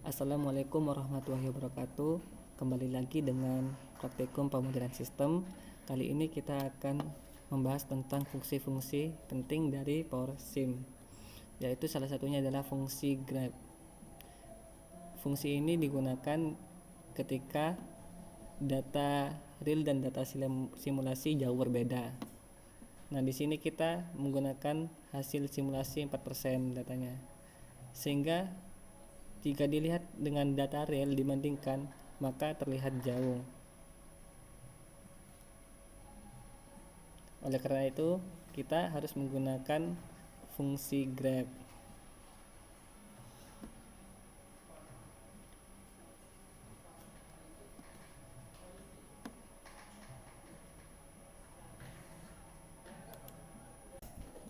Assalamualaikum warahmatullahi wabarakatuh. Kembali lagi dengan praktikum pemodelan sistem. Kali ini kita akan membahas tentang fungsi-fungsi penting dari PowerSim, yaitu salah satunya adalah fungsi grab. Fungsi ini digunakan ketika data real dan data simulasi jauh berbeda. Nah, di sini kita menggunakan hasil simulasi 4% datanya. Sehingga jika dilihat dengan data real dibandingkan, maka terlihat jauh. Oleh karena itu, kita harus menggunakan fungsi grab.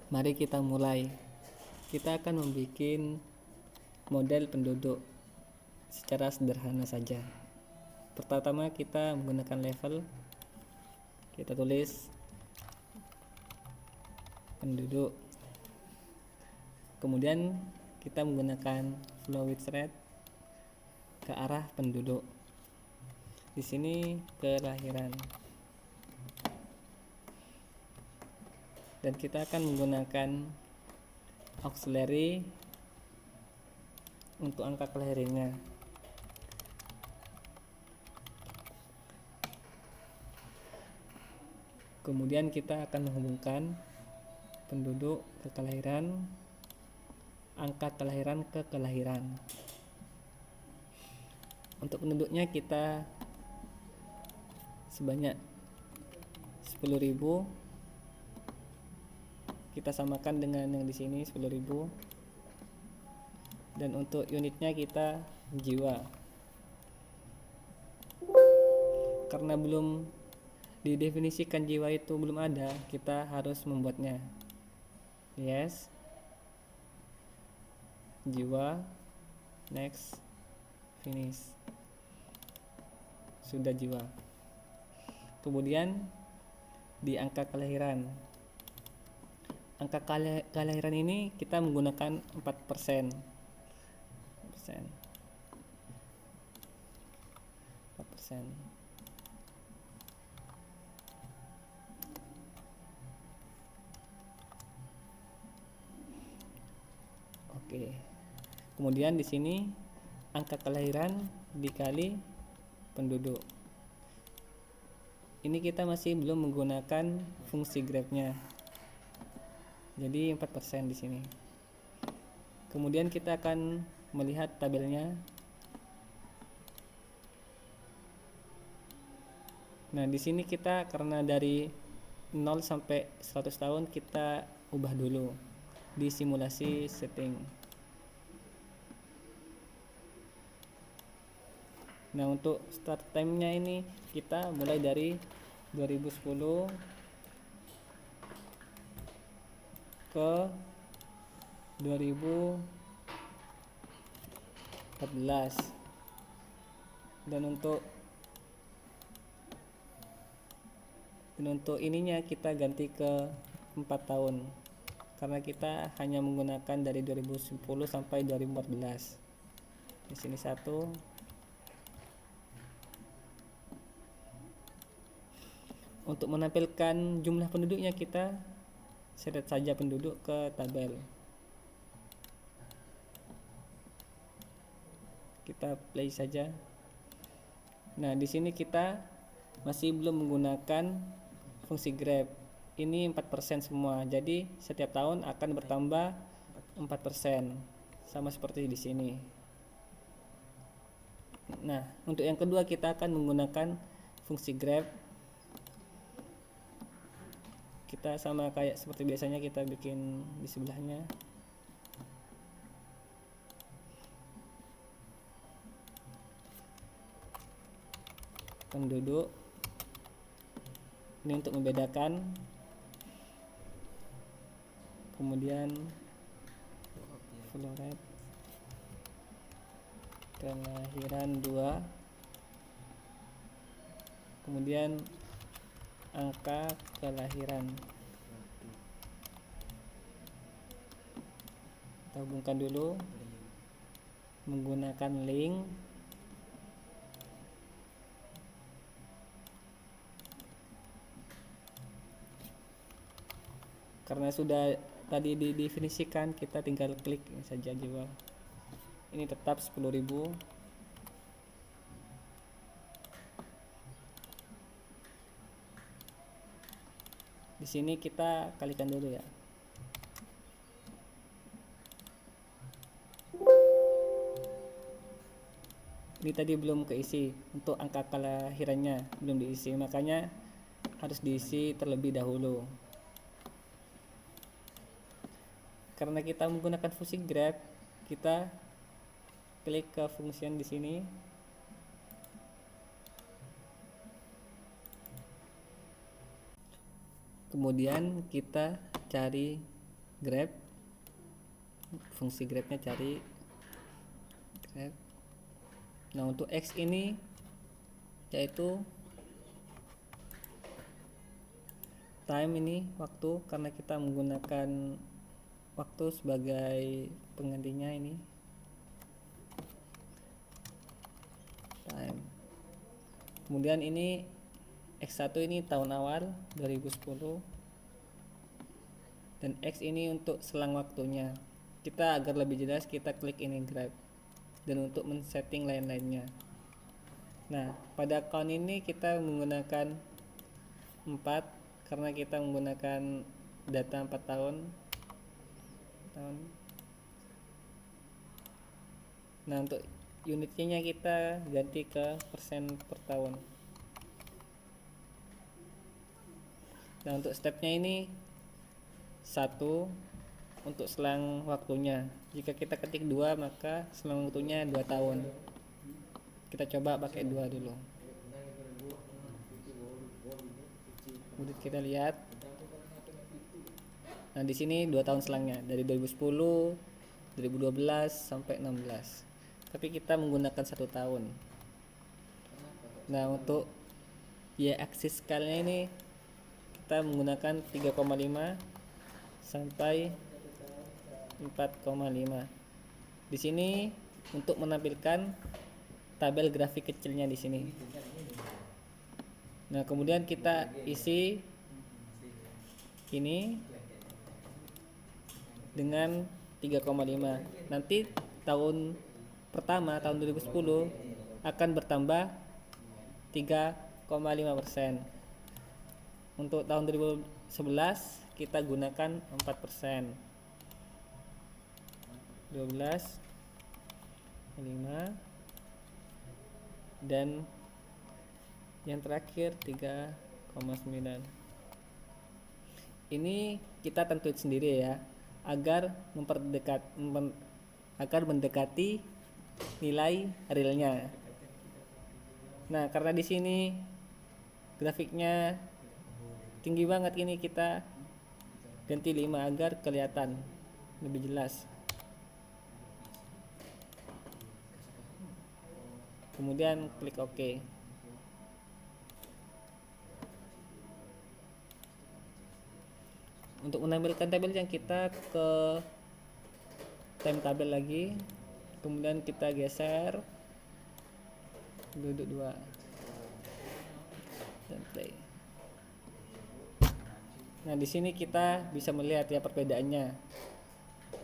Mari kita mulai. Kita akan membuat model penduduk secara sederhana saja. Pertama kita menggunakan level, kita tulis penduduk, kemudian kita menggunakan flow width rate ke arah penduduk. Di sini kelahiran, dan kita akan menggunakan auxiliary untuk angka kelahirannya. Kemudian kita akan menghubungkan penduduk ke kelahiran, angka kelahiran ke kelahiran. Untuk penduduknya kita sebanyak 10.000. Kita samakan dengan yang di sini 10.000. Dan untuk unitnya kita jiwa. Karena belum didefinisikan jiwa itu belum ada, kita harus membuatnya. Yes, jiwa, next, finish. Sudah jiwa. Kemudian di angka kelahiran. Angka kelahiran ini kita menggunakan 4%. 4%. Oke. Kemudian di sini angka kelahiran dikali penduduk. Ini kita masih belum menggunakan fungsi grabnya. Jadi 4% di sini. Kemudian kita akan melihat tabelnya. Nah, di sini kita karena dari 0 sampai 100 tahun kita ubah dulu di simulasi setting. Nah, untuk start time-nya ini kita mulai dari 2010 ke 2014. Dan untuk ininya kita ganti ke 4 tahun. Karena kita hanya menggunakan dari 2010 sampai 2014. Di sini 1. Untuk menampilkan jumlah penduduknya kita seret saja penduduk ke tabel. Kita play saja. Nah, di sini kita masih belum menggunakan fungsi grab. Ini 4% semua. Jadi setiap tahun akan bertambah 4%. Sama seperti di sini. Nah, untuk yang kedua kita akan menggunakan fungsi grab. Kita sama kayak seperti biasanya kita bikin di sebelahnya. Penduduk. Ini untuk membedakan. Kemudian flow rate, kelahiran 2. Kemudian angka kelahiran. Kita hubungkan dulu. menggunakan link. Karena sudah tadi didefinisikan, kita tinggal klik saja jual. Ini tetap 10.000. Di sini kita kalikan dulu ya. Ini tadi belum keisi, untuk angka kelahirannya belum diisi, makanya harus diisi terlebih dahulu. Karena kita menggunakan fungsi grab, kita klik ke function di sini. Kemudian kita cari grab, fungsi grabnya cari grab. Nah, untuk X ini yaitu time, ini waktu, karena kita menggunakan waktu sebagai penggantinya. Ini time. Kemudian ini X1 ini tahun awal 2010, dan X ini untuk selang waktunya. Kita agar lebih jelas, kita klik ini grab, dan untuk men-setting lain-lainnya. Nah, pada account ini kita menggunakan 4 karena kita menggunakan data 4 tahun. Nah, untuk unitnya kita ganti ke persen per tahun. Nah, untuk stepnya ini 1 untuk selang waktunya. Jika kita ketik 2, maka selang waktunya 2 tahun. Kita coba pakai 2 dulu. Kemudian kita lihat. Nah, di sini 2 tahun selangnya, dari 2010, 2012 sampai 16. Tapi kita menggunakan 1 tahun. Nah, untuk y-axis scale-nya ini kita menggunakan 3,5 sampai 4,5. Di sini untuk menampilkan tabel grafik kecilnya di sini. Nah, kemudian kita isi ini dengan 3,5. Nanti tahun pertama, tahun 2010 akan bertambah 3,5%. Untuk tahun 2011 kita gunakan 4%. 12, 5, dan yang terakhir 3,9. Ini kita tentuin sendiri ya, agar mendekati nilai realnya. Nah, karena di sini grafiknya tinggi banget, ini kita ganti 5 agar kelihatan lebih jelas. Kemudian klik OK. Untuk menampilkan tabel yang kita ke time tabel lagi, kemudian kita geser duduk 2 dan play. Nah, di sini kita bisa melihat ya perbedaannya.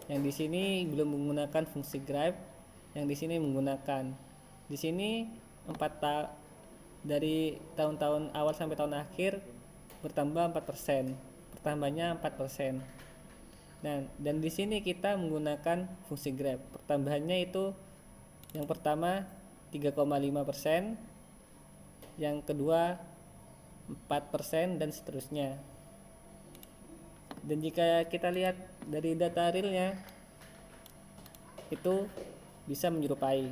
Yang di sini belum menggunakan fungsi grab, yang di sini menggunakan. Di sini dari tahun-tahun awal sampai tahun akhir bertambah 4%. Pertambahannya 4%. Nah, dan di sini kita menggunakan fungsi grab. Pertambahannya itu yang pertama 3,5%, yang kedua 4%, dan seterusnya. Dan jika kita lihat dari data realnya, itu bisa menyerupai,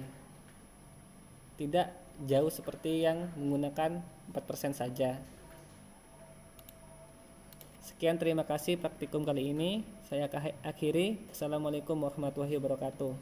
tidak jauh seperti yang menggunakan 4% saja. Sekian, terima kasih praktikum kali ini. Saya akhiri. Assalamualaikum warahmatullahi wabarakatuh.